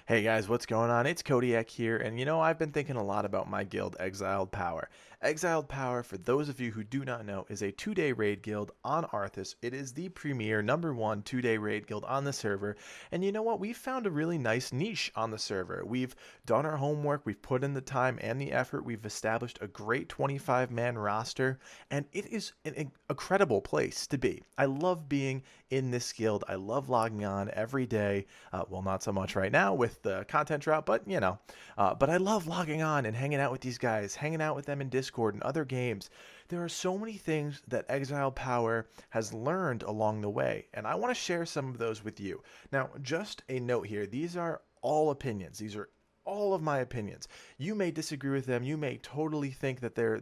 Hey guys, what's going on? It's Codiak here, and I've been thinking a lot about my guild, Exiled Power. Exiled Power, for those of you who do not know, is a 2-day raid guild on Arthas. It is the premier #1 2-day raid guild on the server, and you know what? We've found a really nice niche on the server. We've done our homework, we've put in the time and the effort, we've established a great 25-man roster, and it is an incredible place to be. I love being in this guild. I love logging on every day. Well, not so much right now with the content drought, but but I love logging on and hanging out with these guys, hanging out with them in Discord and other games. There are so many things that Exile Power has learned along the way, and I want to share some of those with you. Now, just a note here, these are all opinions. These are all of my opinions. You may disagree with them. You may totally think that they're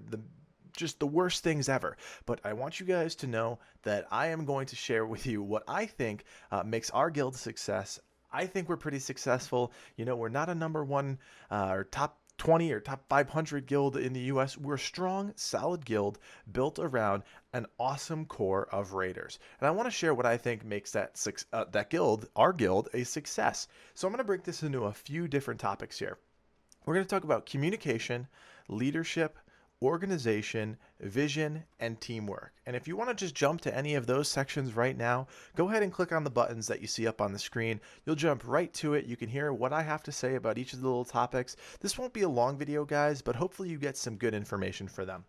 just the worst things ever. But I want you guys to know that I am going to share with you what I think makes our guild a success. I think we're pretty successful. We're not a #1 or top 20 or top 500 guild in the US. We're a strong, solid guild built around an awesome core of raiders. And I want to share what I think makes that guild, our guild, a success. So I'm going to break this into a few different topics here. We're going to talk about communication, leadership, organization, vision, and teamwork. And if you want to just jump to any of those sections right now, go ahead and click on the buttons that you see up on the screen. You'll jump right to it. You can hear what I have to say about each of the little topics. This won't be a long video, guys, but hopefully you get some good information for them.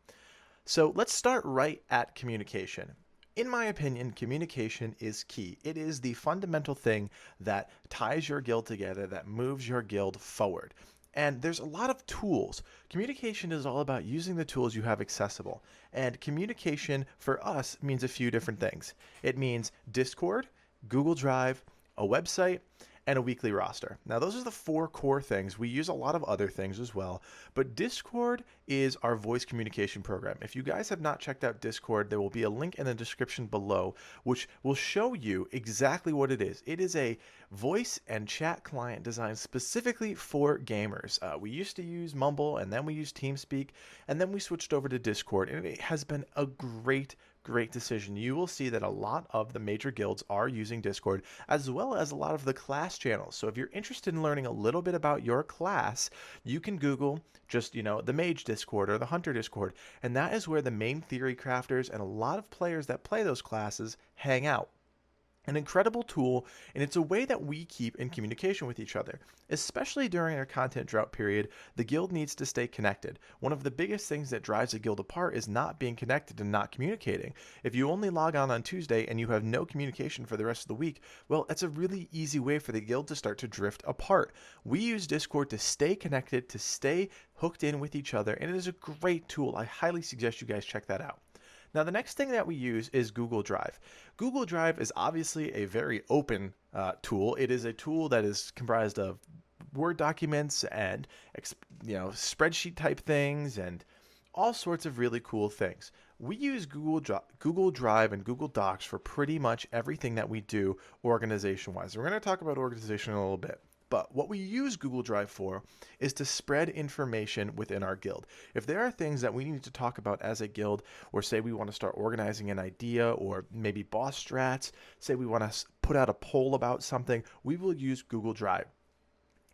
So let's start right at communication. In my opinion, communication is key. It is the fundamental thing that ties your guild together, that moves your guild forward. And there's a lot of tools. Communication is all about using the tools you have accessible. And communication for us means a few different things. It means Discord, Google Drive, a website, and a weekly roster. Now, those are the 4 core things. We use a lot of other things as well, but Discord is our voice communication program. If you guys have not checked out Discord, there will be a link in the description below, which will show you exactly what it is. It is a voice and chat client designed specifically for gamers. We used to use Mumble, and then we used TeamSpeak, and then we switched over to Discord, and it has been a great decision. You will see that a lot of the major guilds are using Discord, as well as a lot of the class channels. So if you're interested in learning a little bit about your class, you can Google just, the mage Discord or the hunter Discord, and that is where the main theory crafters and a lot of players that play those classes hang out. An incredible tool, and it's a way that we keep in communication with each other. Especially during our content drought period, the guild needs to stay connected. One of the biggest things that drives a guild apart is not being connected and not communicating. If you only log on Tuesday and you have no communication for the rest of the week, well, that's a really easy way for the guild to start to drift apart. We use Discord to stay connected, to stay hooked in with each other, and it is a great tool. I highly suggest you guys check that out. Now, the next thing that we use is Google Drive. Google Drive is obviously a very open tool. It is a tool that is comprised of Word documents and spreadsheet type things and all sorts of really cool things. We use Google Drive and Google Docs for pretty much everything that we do organization-wise. We're going to talk about organization in a little bit. But what we use Google Drive for is to spread information within our guild. If there are things that we need to talk about as a guild, or say we want to start organizing an idea, or maybe boss strats, say we want to put out a poll about something, we will use Google Drive.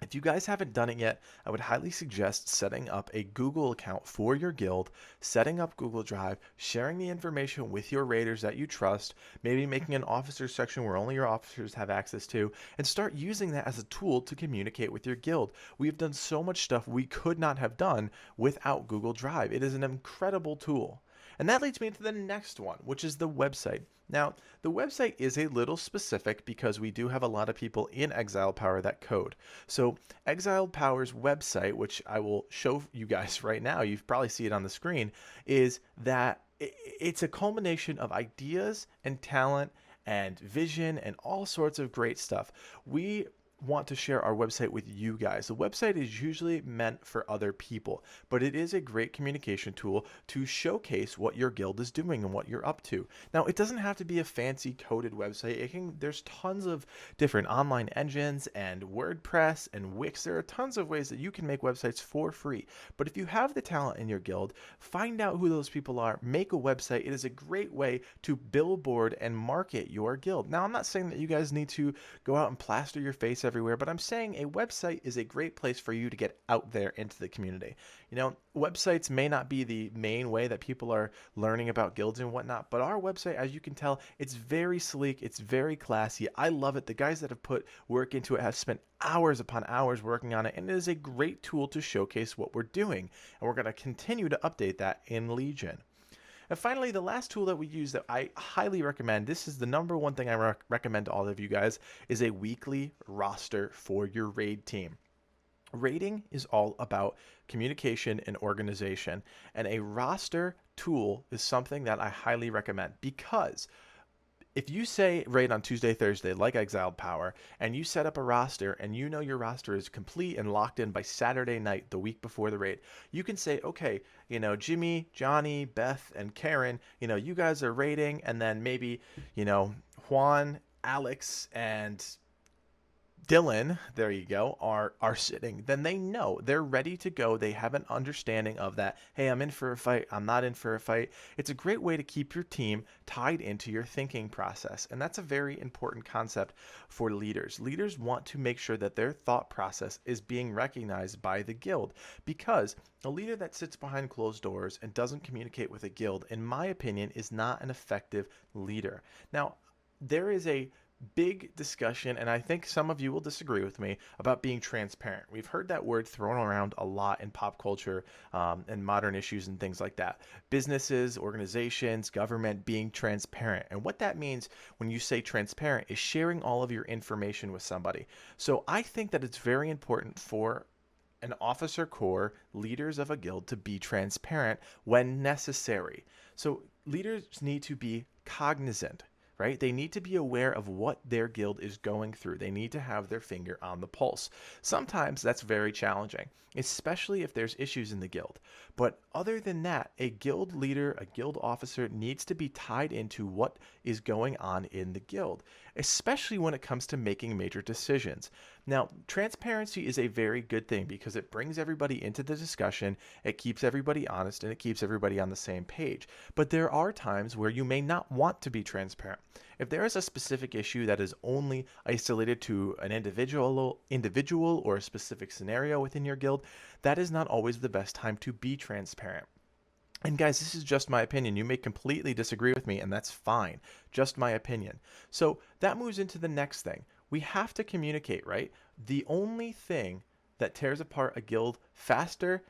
If you guys haven't done it yet, I would highly suggest setting up a Google account for your guild, setting up Google Drive, sharing the information with your raiders that you trust, maybe making an officers section where only your officers have access to, and start using that as a tool to communicate with your guild. We've done so much stuff we could not have done without Google Drive. It is an incredible tool. And that leads me to the next one, which is the website. Now, the website is a little specific because we do have a lot of people in Exiled Power that code. So Exiled Power's website, which I will show you guys right now, you probably see it on the screen, is that it's a culmination of ideas and talent and vision and all sorts of great stuff. We want to share our website with you guys. The website is usually meant for other people, but it is a great communication tool to showcase what your guild is doing and what you're up to. Now, it doesn't have to be a fancy coded website. There's tons of different online engines and WordPress and Wix. There are tons of ways that you can make websites for free. But if you have the talent in your guild, find out who those people are, make a website. It is a great way to billboard and market your guild. Now, I'm not saying that you guys need to go out and plaster your face everywhere, but I'm saying a website is a great place for you to get out there into the community. You know, websites may not be the main way that people are learning about guilds and whatnot, but our website, as you can tell, it's very sleek, it's very classy. I love it. The guys that have put work into it have spent hours upon hours working on it, and it is a great tool to showcase what we're doing. And we're going to continue to update that in Legion. And finally, the last tool that we use that I highly recommend, this is the number one thing I recommend to all of you guys, is a weekly roster for your raid team. Raiding is all about communication and organization, and a roster tool is something that I highly recommend, because if you say raid on Tuesday, Thursday, like Exiled Power, and you set up a roster and you know your roster is complete and locked in by Saturday night, the week before the raid, you can say, okay, you know, Jimmy, Johnny, Beth, and Karen, you know, you guys are raiding, and then maybe, you know, Juan, Alex, and Dylan, there you go, are sitting. Then they know they're ready to go. They have an understanding of that. Hey, I'm in for a fight. I'm not in for a fight. It's a great way to keep your team tied into your thinking process. And that's a very important concept for leaders. Leaders want to make sure that their thought process is being recognized by the guild, because a leader that sits behind closed doors and doesn't communicate with a guild, in my opinion, is not an effective leader. Now, there is a big discussion, and I think some of you will disagree with me, about being transparent. We've heard that word thrown around a lot in pop culture and modern issues and things like that. Businesses, organizations, government being transparent. And what that means when you say transparent is sharing all of your information with somebody. So I think that it's very important for an officer corps, leaders of a guild, to be transparent when necessary. So leaders need to be cognizant, right? They need to be aware of what their guild is going through. They need to have their finger on the pulse. Sometimes that's very challenging, especially if there's issues in the guild. But other than that, a guild leader, a guild officer needs to be tied into what is going on in the guild, especially when it comes to making major decisions. Now, transparency is a very good thing because it brings everybody into the discussion, it keeps everybody honest, and it keeps everybody on the same page. But there are times where you may not want to be transparent. If there is a specific issue that is only isolated to an individual or a specific scenario within your guild, that is not always the best time to be transparent. And guys, this is just my opinion. You may completely disagree with me, and that's fine. Just my opinion. So that moves into the next thing. We have to communicate, right? The only thing that tears apart a guild faster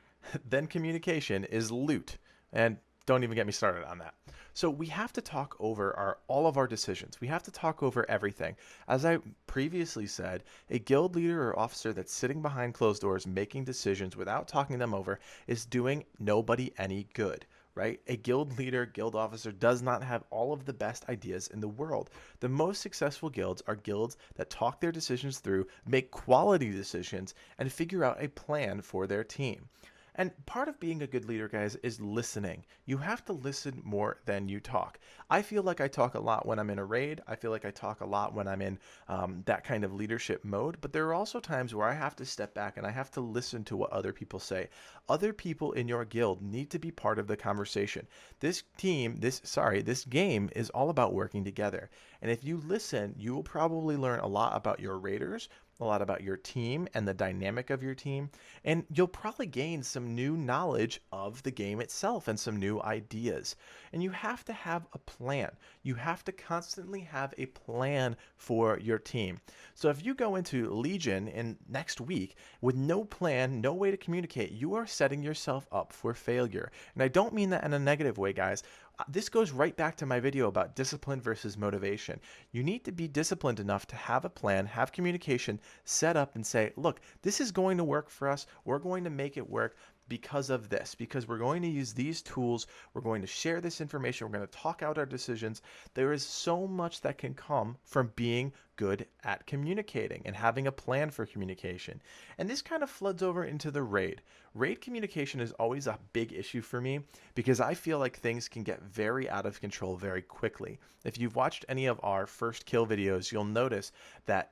than communication is loot. And don't even get me started on that. So we have to talk over all of our decisions. We have to talk over everything. As I previously said, a guild leader or officer that's sitting behind closed doors making decisions without talking them over is doing nobody any good, right? A guild leader, guild officer does not have all of the best ideas in the world. The most successful guilds are guilds that talk their decisions through, make quality decisions, and figure out a plan for their team. And part of being a good leader, guys, is listening. You have to listen more than you talk. I feel like I talk a lot when I'm in a raid. I feel like I talk a lot when I'm in that kind of leadership mode. But there are also times where I have to step back and I have to listen to what other people say. Other people in your guild need to be part of the conversation. This game is all about working together. And if you listen, you will probably learn a lot about your raiders, a lot about your team and the dynamic of your team, and you'll probably gain some new knowledge of the game itself and some new ideas. And you have to have a plan. You have to constantly have a plan for your team. So if you go into Legion in next week with no plan, no way to communicate, you are setting yourself up for failure. And I don't mean that in a negative way, guys. This goes right back to my video about discipline versus motivation. You need to be disciplined enough to have a plan, have communication set up, and say, look, this is going to work for us. We're going to make it work because of this, because we're going to use these tools. We're going to share this information. We're going to talk out our decisions. There is so much that can come from being good at communicating and having a plan for communication. And this kind of floods over into the raid. Raid communication is always a big issue for me because I feel like things can get very out of control very quickly. If you've watched any of our first kill videos, you'll notice that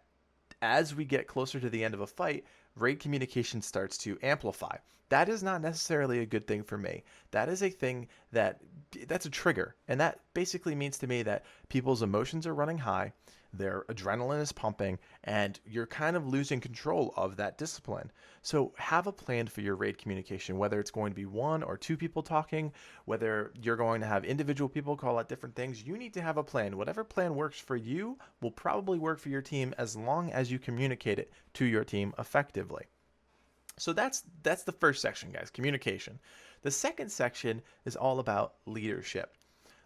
as we get closer to the end of a fight, raid communication starts to amplify. That is not necessarily a good thing for me. That is a thing that's a trigger. And that basically means to me that people's emotions are running high. their adrenaline is pumping, and you're kind of losing control of that discipline. So have a plan for your raid communication, whether it's going to be one or two people talking, whether you're going to have individual people call out different things. You need to have a plan. Whatever plan works for you will probably work for your team as long as you communicate it to your team effectively. So that's the first section, guys, communication. The second section is all about leadership.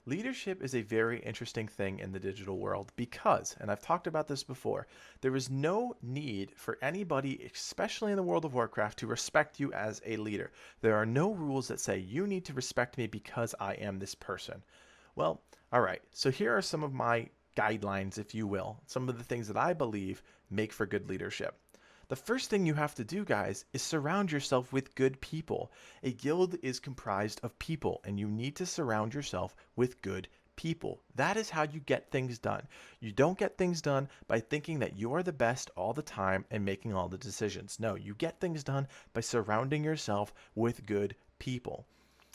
Leadership is a very interesting thing in the digital world because, and I've talked about this before, there is no need for anybody, especially in the World of Warcraft, to respect you as a leader. There are no rules that say you need to respect me because I am this person. Well, all right, so here are some of my guidelines, if you will, some of the things that I believe make for good leadership. The first thing you have to do, guys, is surround yourself with good people. A guild is comprised of people, and you need to surround yourself with good people. That is how you get things done. You don't get things done by thinking that you are the best all the time and making all the decisions. No, you get things done by surrounding yourself with good people.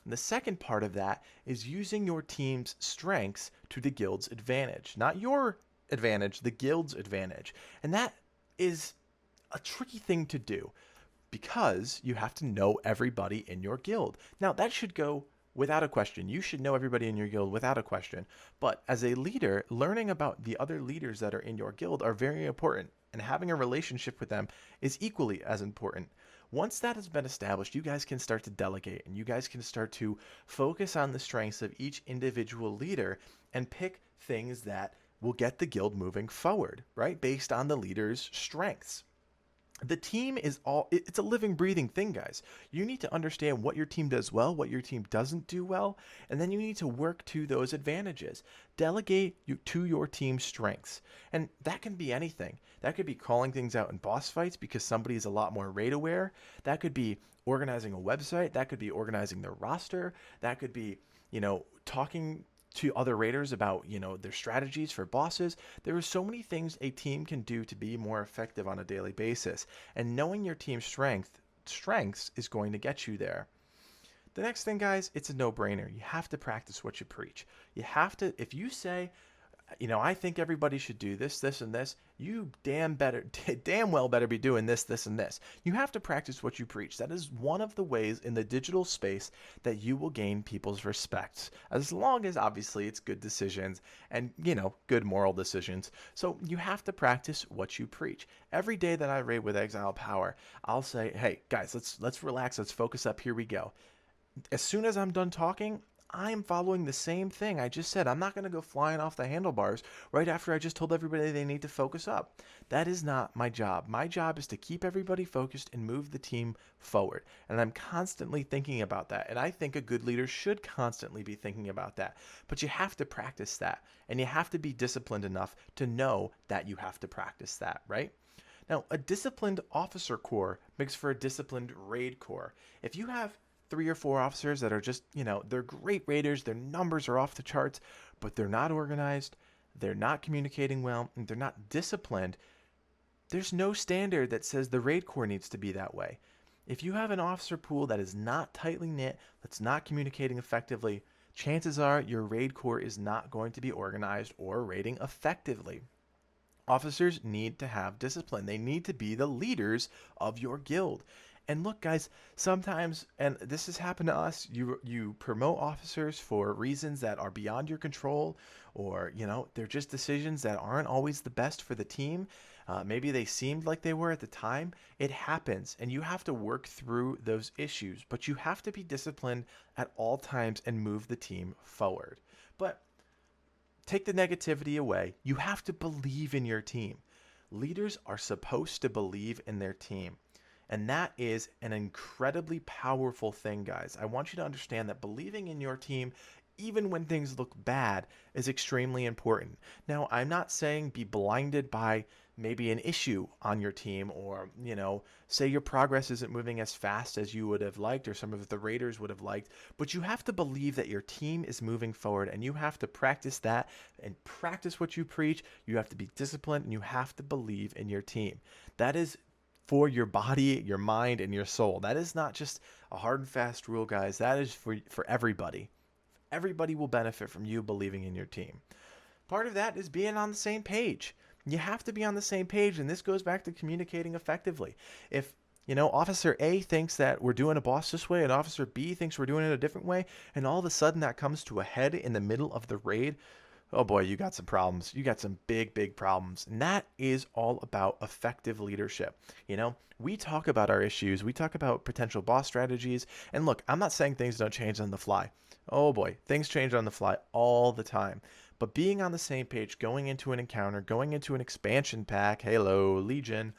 And the second part of that is using your team's strengths to the guild's advantage. Not your advantage, the guild's advantage. And that is a tricky thing to do because you have to know everybody in your guild. Now, that should go without a question. You should know everybody in your guild without a question. But as a leader, learning about the other leaders that are in your guild are very important, and having a relationship with them is equally as important. Once that has been established, you guys can start to delegate, and you guys can start to focus on the strengths of each individual leader and pick things that will get the guild moving forward, right? Based on the leader's strengths. The team is it's a living, breathing thing, guys. You need to understand what your team does well, what your team doesn't do well, and then you need to work to those advantages. Delegate to your team's strengths. And that can be anything. That could be calling things out in boss fights because somebody is a lot more raid aware. That could be organizing a website. That could be organizing their roster. That could be, talking to other raiders about, their strategies for bosses. There are so many things a team can do to be more effective on a daily basis, and knowing your team's strengths is going to get you there. The next thing, guys, it's a no-brainer. You have to practice what you preach. You have to, if you say, I think everybody should do this, this, and this, you damn well better be doing this, this, and this. You have to practice what you preach. That is one of the ways in the digital space that you will gain people's respect, as long as obviously it's good decisions and, good moral decisions. So you have to practice what you preach. Every day that I raid with Exiled Power, I'll say, hey, guys, let's relax, let's focus up, here we go. As soon as I'm done talking, I'm following the same thing I just said. I'm not going to go flying off the handlebars right after I just told everybody they need to focus up. That is not my job. My job is to keep everybody focused and move the team forward. And I'm constantly thinking about that. And I think a good leader should constantly be thinking about that. But you have to practice that. And you have to be disciplined enough to know that you have to practice that, right? Now, a disciplined officer corps makes for a disciplined raid corps. If you have 3 or 4 officers that are just, they're great raiders, their numbers are off the charts, but they're not organized, they're not communicating well, and they're not disciplined, there's no standard that says the raid corps needs to be that way. If you have an officer pool that is not tightly knit, that's not communicating effectively, chances are your raid corps is not going to be organized or raiding effectively. Officers need to have discipline. They need to be the leaders of your guild. And look, guys, sometimes, and this has happened to us, you promote officers for reasons that are beyond your control, or, they're just decisions that aren't always the best for the team. Maybe they seemed like they were at the time. It happens, and you have to work through those issues, but you have to be disciplined at all times and move the team forward. But take the negativity away. You have to believe in your team. Leaders are supposed to believe in their team. And that is an incredibly powerful thing, guys. I want you to understand that believing in your team, even when things look bad, is extremely important. Now, I'm not saying be blinded by maybe an issue on your team, or, say your progress isn't moving as fast as you would have liked or some of the raiders would have liked, but you have to believe that your team is moving forward, and you have to practice that and practice what you preach. You have to be disciplined, and you have to believe in your team. That is for your body, your mind, and your soul. That is not just a hard and fast rule, guys. That is for everybody. Everybody will benefit from you believing in your team. Part of that is being on the same page. You have to be on the same page, and this goes back to communicating effectively. If Officer A thinks that we're doing a boss this way, and Officer B thinks we're doing it a different way, and all of a sudden that comes to a head in the middle of the raid, oh boy, you got some problems. You got some big, big problems. And that is all about effective leadership. We talk about our issues, we talk about potential boss strategies. And look, I'm not saying things don't change on the fly. Oh boy, things change on the fly all the time. But being on the same page, going into an encounter, going into an expansion pack, Halo, Legion,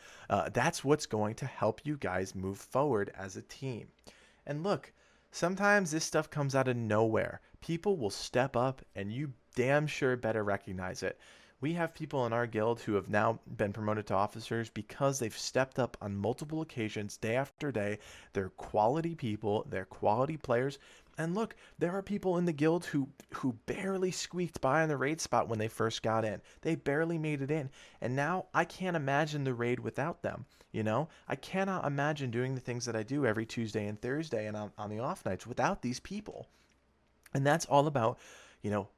that's what's going to help you guys move forward as a team. And look, sometimes this stuff comes out of nowhere. People will step up, and you damn sure better recognize it. We have people in our guild who have now been promoted to officers because they've stepped up on multiple occasions, day after day. They're quality people, they're quality players. And look, there are people in the guild who barely squeaked by on the raid spot when they first got in. They barely made it in. And now I can't imagine the raid without them. I cannot imagine doing the things that I do every Tuesday and Thursday and on the off nights without these people. And that's all about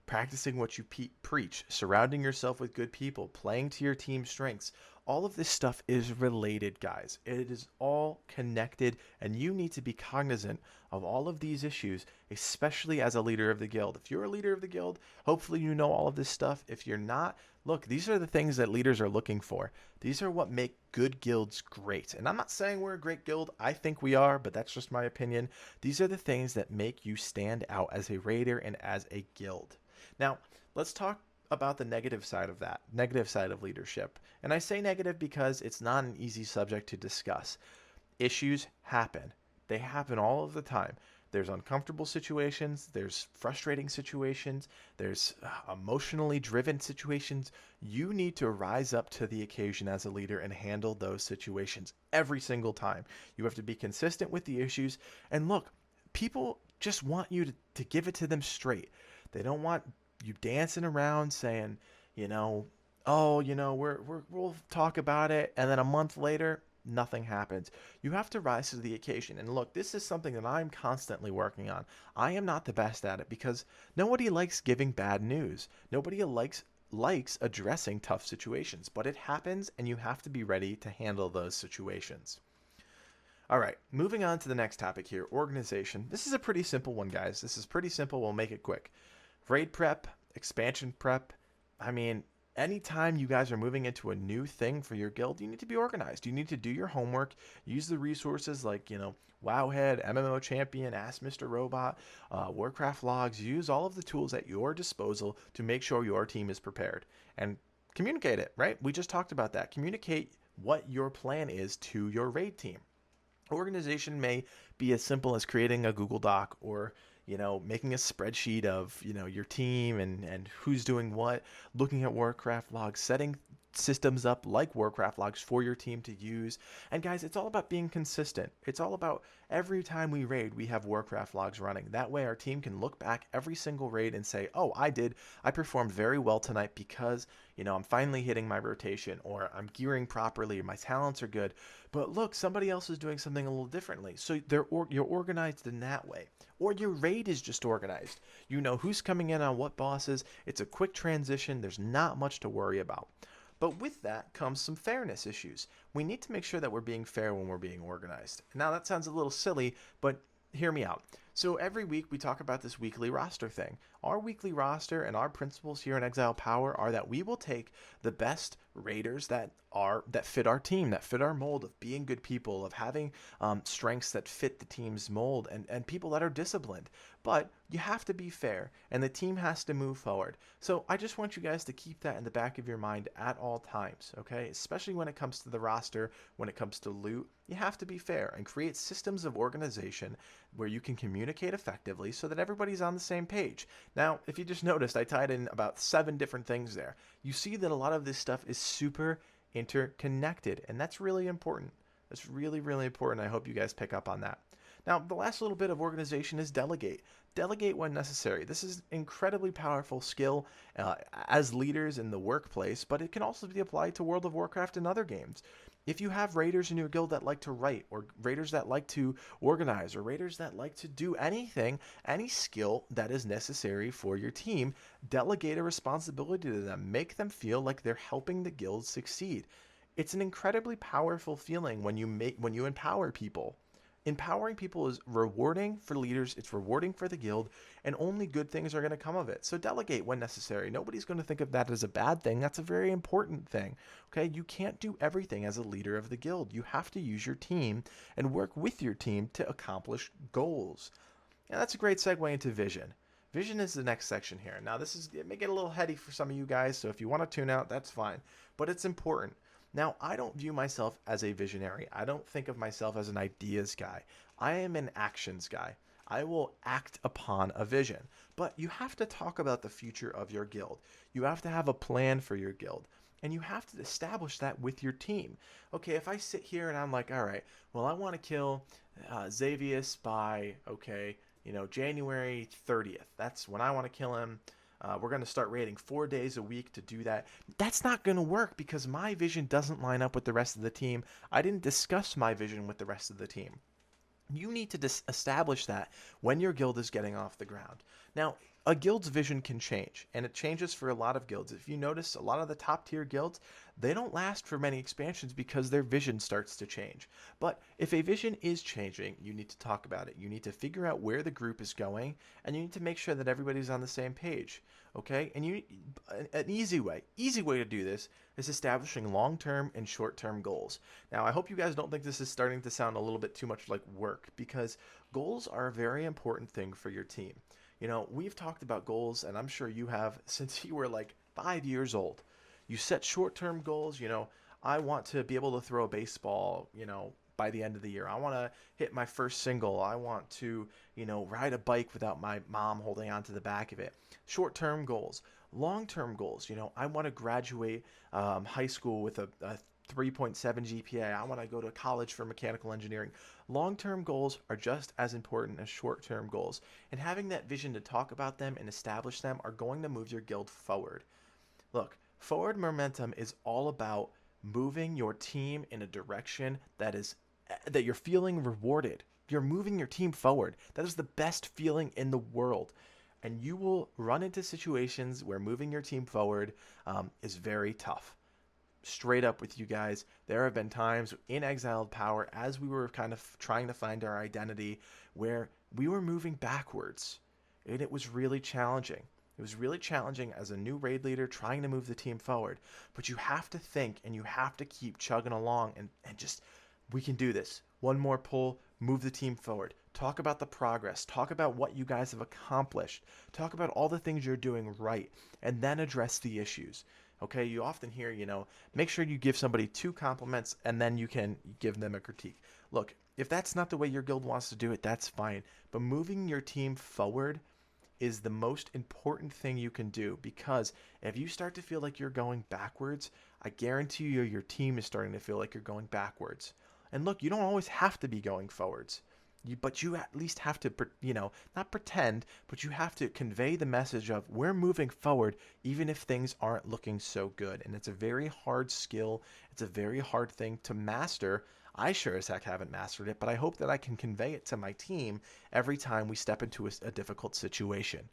practicing what you preach, surrounding yourself with good people, playing to your team's strengths. All of this stuff is related, guys. It is all connected, and you need to be cognizant of all of these issues, especially as a leader of the guild. If you're a leader of the guild, hopefully you know all of this stuff. If you're not, look, these are the things that leaders are looking for. These are what make good guilds great. And I'm not saying we're a great guild. I think we are, but that's just my opinion. These are the things that make you stand out as a raider and as a guild. Now, let's talk about the negative side of that, negative side of leadership. And I say negative because it's not an easy subject to discuss. Issues happen. They happen all of the time. There's uncomfortable situations, there's frustrating situations, there's emotionally driven situations. You need to rise up to the occasion as a leader and handle those situations every single time. You have to be consistent with the issues. And look, people just want you to give it to them straight. They don't want you dancing around saying, we'll talk about it, and then a month later, nothing happens. You have to rise to the occasion. And look, this is something that I'm constantly working on. I am not the best at it because nobody likes giving bad news. Nobody likes addressing tough situations, but it happens, and you have to be ready to handle those situations. All right, moving on to the next topic here, organization. This is a pretty simple one, guys. This is pretty simple. We'll make it quick. Raid prep, expansion prep. I mean, anytime you guys are moving into a new thing for your guild, you need to be organized. You need to do your homework, use the resources like, Wowhead, MMO Champion, Ask Mr. Robot, Warcraft logs. Use all of the tools at your disposal to make sure your team is prepared. And communicate it, right? We just talked about that. Communicate what your plan is to your raid team. Organization may be as simple as creating a Google Doc or making a spreadsheet of, your team and who's doing what, looking at Warcraft logs, setting systems up like Warcraft logs for your team to use. And guys, it's all about being consistent. It's all about every time we raid, we have Warcraft logs running. That way our team can look back every single raid and say, oh, I performed very well tonight because, I'm finally hitting my rotation, or I'm gearing properly, or my talents are good. But look, somebody else is doing something a little differently. So you're organized in that way. Or your raid is just organized. You know who's coming in on what bosses. It's a quick transition. There's not much to worry about. But with that comes some fairness issues. We need to make sure that we're being fair when we're being organized. Now that sounds a little silly, but hear me out. So every week we talk about this weekly roster thing. Our weekly roster and our principles here in Exiled Power are that we will take the best raiders that fit our team, that fit our mold of being good people, of having strengths that fit the team's mold, and people that are disciplined. But you have to be fair, and the team has to move forward. So I just want you guys to keep that in the back of your mind at all times, okay? Especially when it comes to the roster, when it comes to loot, you have to be fair and create systems of organization where you can communicate effectively so that everybody's on the same page. Now, if you just noticed, I tied in about 7 different things there. You see that a lot of this stuff is super interconnected, and that's really important. That's really, really important. I hope you guys pick up on that. Now, the last little bit of organization is delegate. Delegate when necessary. This is an incredibly powerful skill as leaders in the workplace, but it can also be applied to World of Warcraft and other games. If you have raiders in your guild that like to write, or raiders that like to organize, or raiders that like to do anything, any skill that is necessary for your team, delegate a responsibility to them. Make them feel like they're helping the guild succeed. It's an incredibly powerful feeling when you empower people. Empowering people is rewarding for leaders, it's rewarding for the guild, and only good things are going to come of it. So delegate when necessary. Nobody's going to think of that as a bad thing. That's a very important thing. Okay? You can't do everything as a leader of the guild. You have to use your team and work with your team to accomplish goals. And that's a great segue into vision. Vision is the next section here. Now, it may get a little heady for some of you guys, so if you want to tune out, that's fine. But it's important. Now, I don't view myself as a visionary. I don't think of myself as an ideas guy. I am an actions guy. I will act upon a vision. But you have to talk about the future of your guild. You have to have a plan for your guild. And you have to establish that with your team. Okay, if I sit here and I'm like, all right, well, I want to kill Xavius by, January 30th. That's when I want to kill him. We're going to start raiding 4 days a week to do that. That's not going to work because my vision doesn't line up with the rest of the team. I didn't discuss my vision with the rest of the team. You need to establish that when your guild is getting off the ground. Now, a guild's vision can change, and it changes for a lot of guilds. If you notice, a lot of the top tier guilds, they don't last for many expansions because their vision starts to change. But if a vision is changing, you need to talk about it. You need to figure out where the group is going, and you need to make sure that everybody's on the same page. Okay? And an easy way to do this is establishing long-term and short-term goals. Now, I hope you guys don't think this is starting to sound a little bit too much like work, because goals are a very important thing for your team. We've talked about goals, and I'm sure you have since you were like 5 years old. You set short-term goals. I want to be able to throw a baseball, by the end of the year. I want to hit my first single. I want to, ride a bike without my mom holding onto the back of it. Short-term goals. Long-term goals. I want to graduate high school with a 3.7 GPA. I want to go to college for mechanical engineering. Long-term goals are just as important as short-term goals, and having that vision to talk about them and establish them are going to move your guild forward. Look, forward momentum is all about moving your team in a direction that you're feeling rewarded. You're moving your team forward. That is the best feeling in the world. And you will run into situations where moving your team forward is very tough. Straight up with you guys, there have been times in Exiled Power, as we were kind of trying to find our identity, where we were moving backwards, and it was really challenging. It was really challenging as a new raid leader trying to move the team forward, but you have to think and you have to keep chugging along and just, we can do this. One more pull, move the team forward. Talk about the progress. Talk about what you guys have accomplished. Talk about all the things you're doing right, and then address the issues. Okay, you often hear, make sure you give somebody 2 compliments and then you can give them a critique. Look, if that's not the way your guild wants to do it, that's fine. But moving your team forward is the most important thing you can do, because if you start to feel like you're going backwards, I guarantee you your team is starting to feel like you're going backwards. And look, you don't always have to be going forwards. But you at least have to, not pretend, but you have to convey the message of we're moving forward even if things aren't looking so good. And it's a very hard skill. It's a very hard thing to master. I sure as heck haven't mastered it, but I hope that I can convey it to my team every time we step into a difficult situation.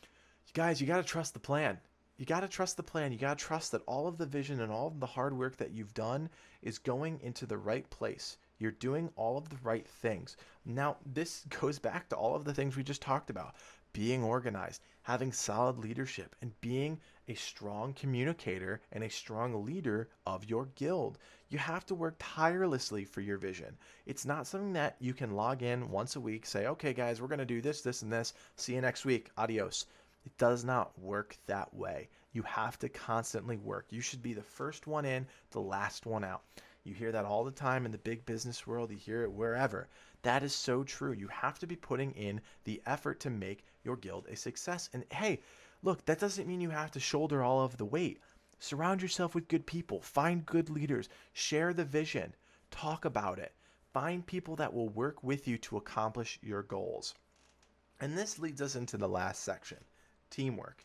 You guys, you got to trust the plan. You got to trust the plan. You got to trust that all of the vision and all of the hard work that you've done is going into the right place. You're doing all of the right things. Now, this goes back to all of the things we just talked about. Being organized, having solid leadership, and being a strong communicator and a strong leader of your guild. You have to work tirelessly for your vision. It's not something that you can log in once a week, say, okay, guys, we're going to do this, this, and this. See you next week. Adios. It does not work that way. You have to constantly work. You should be the first one in, the last one out. You hear that all the time in the big business world. You hear it wherever. That is so true. You have to be putting in the effort to make your guild a success. And hey, look, that doesn't mean you have to shoulder all of the weight. Surround yourself with good people. Find good leaders. Share the vision. Talk about it. Find people that will work with you to accomplish your goals. And this leads us into the last section, teamwork.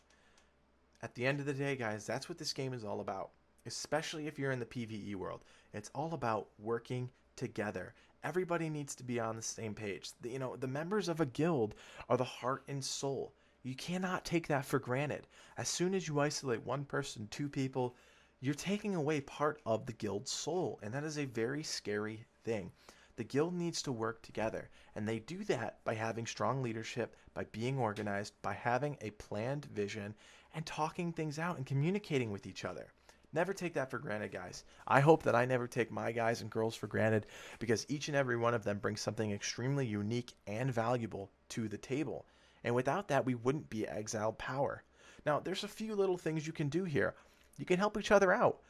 At the end of the day, guys, that's what this game is all about, especially if you're in the PvE world. It's all about working together. Everybody needs to be on the same page. The members of a guild are the heart and soul. You cannot take that for granted. As soon as you isolate one person, two people, you're taking away part of the guild's soul, and that is a very scary thing. The guild needs to work together, and they do that by having strong leadership, by being organized, by having a planned vision, and talking things out and communicating with each other. Never take that for granted, guys. I hope that I never take my guys and girls for granted, because each and every one of them brings something extremely unique and valuable to the table. And without that, we wouldn't be Exiled Power. Now, there's a few little things you can do here. You can help each other out,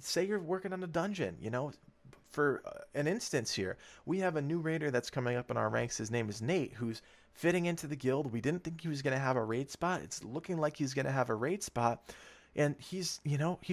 Say you're working on a dungeon, For an instance here, we have a new raider that's coming up in our ranks. His name is Nate, who's fitting into the guild. We didn't think he was going to have a raid spot. It's looking like he's going to have a raid spot. And he's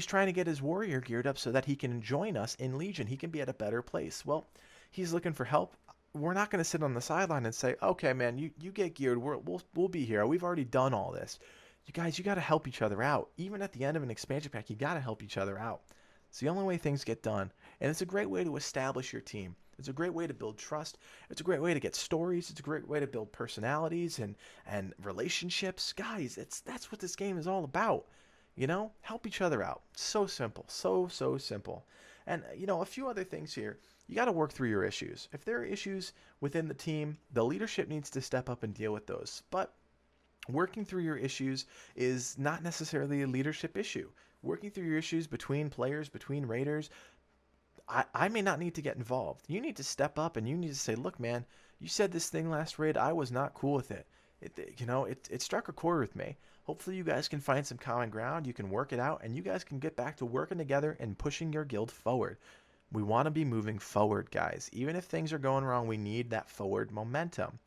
trying to get his warrior geared up so that he can join us in Legion. He can be at a better place. Well, he's looking for help. We're not going to sit on the sideline and say, okay, man, you get geared. We'll be here. We've already done all this. You guys, you got to help each other out. Even at the end of an expansion pack, you got to help each other out. It's the only way things get done. And it's a great way to establish your team. It's a great way to build trust. It's a great way to get stories. It's a great way to build personalities and relationships. Guys, that's what this game is all about. Help each other out. So simple. So simple. And, a few other things here. You got to work through your issues. If there are issues within the team, the leadership needs to step up and deal with those. But working through your issues is not necessarily a leadership issue. Working through your issues between players, between raiders, I may not need to get involved. You need to step up and you need to say, look, man, you said this thing last raid. I was not cool with it. It struck a chord with me. Hopefully you guys can find some common ground. You can work it out and you guys can get back to working together and pushing your guild forward. We want to be moving forward, guys. Even if things are going wrong, we need that forward momentum.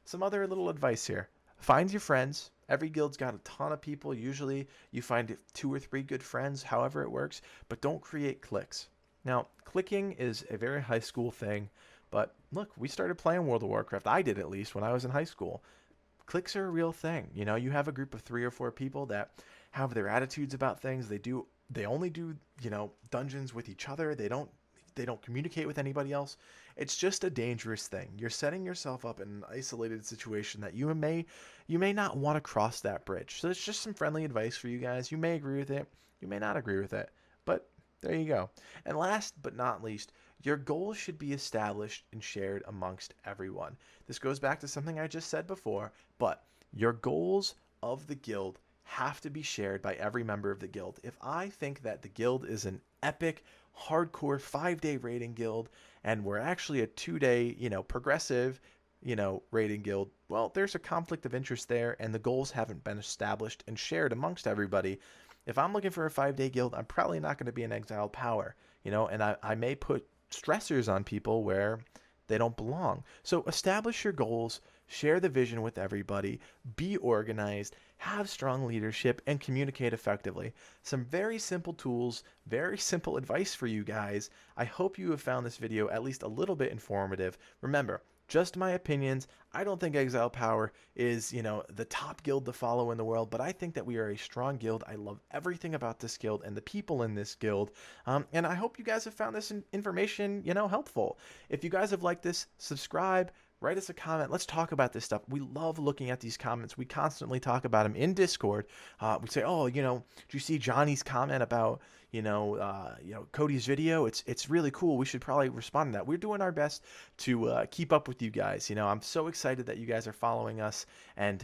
Some other little advice here. Find your friends. Every guild's got a ton of people. Usually you find 2 or 3 good friends, however it works, but don't create cliques. Now, clicking is a very high school thing, but look, we started playing World of Warcraft. I did, at least, when I was in high school. Cliques are a real thing. You have a group of 3 or 4 people that have their attitudes about things. They only do, dungeons with each other. They don't communicate with anybody else. It's just a dangerous thing. You're setting yourself up in an isolated situation that you may not want to cross that bridge. So it's just some friendly advice for you guys. You may agree with it. You may not agree with it. But there you go. And last but not least, your goals should be established and shared amongst everyone. This goes back to something I just said before, but your goals of the guild have to be shared by every member of the guild. If I think that the guild is an epic, hardcore 5-day raiding guild and we're actually a 2-day, progressive, raiding guild, well, there's a conflict of interest there and the goals haven't been established and shared amongst everybody. If I'm looking for a 5-day guild, I'm probably not going to be an Exiled Power, and I may put stressors on people where they don't belong. So establish your goals, share the vision with everybody, be organized, have strong leadership, and communicate effectively. Some very simple tools, very simple advice for you guys. I hope you have found this video at least a little bit informative. Remember, just my opinions. I don't think Exiled Power is, the top guild to follow in the world, but I think that we are a strong guild. I love everything about this guild and the people in this guild. And I hope you guys have found this information, helpful. If you guys have liked this, subscribe, write us a comment. Let's talk about this stuff. We love looking at these comments. We constantly talk about them in Discord. We say, oh, did you see Johnny's comment about, Cody's video? It's really cool. We should probably respond to that. We're doing our best to keep up with you guys. I'm so excited that you guys are following us and,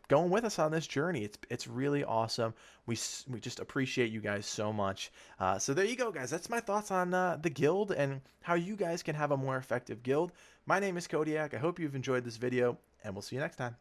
going with us on this journey. It's really awesome. We just appreciate you guys so much. So there you go, guys. That's my thoughts on the guild and how you guys can have a more effective guild. My name is Codiak. I hope you've enjoyed this video, and we'll see you next time.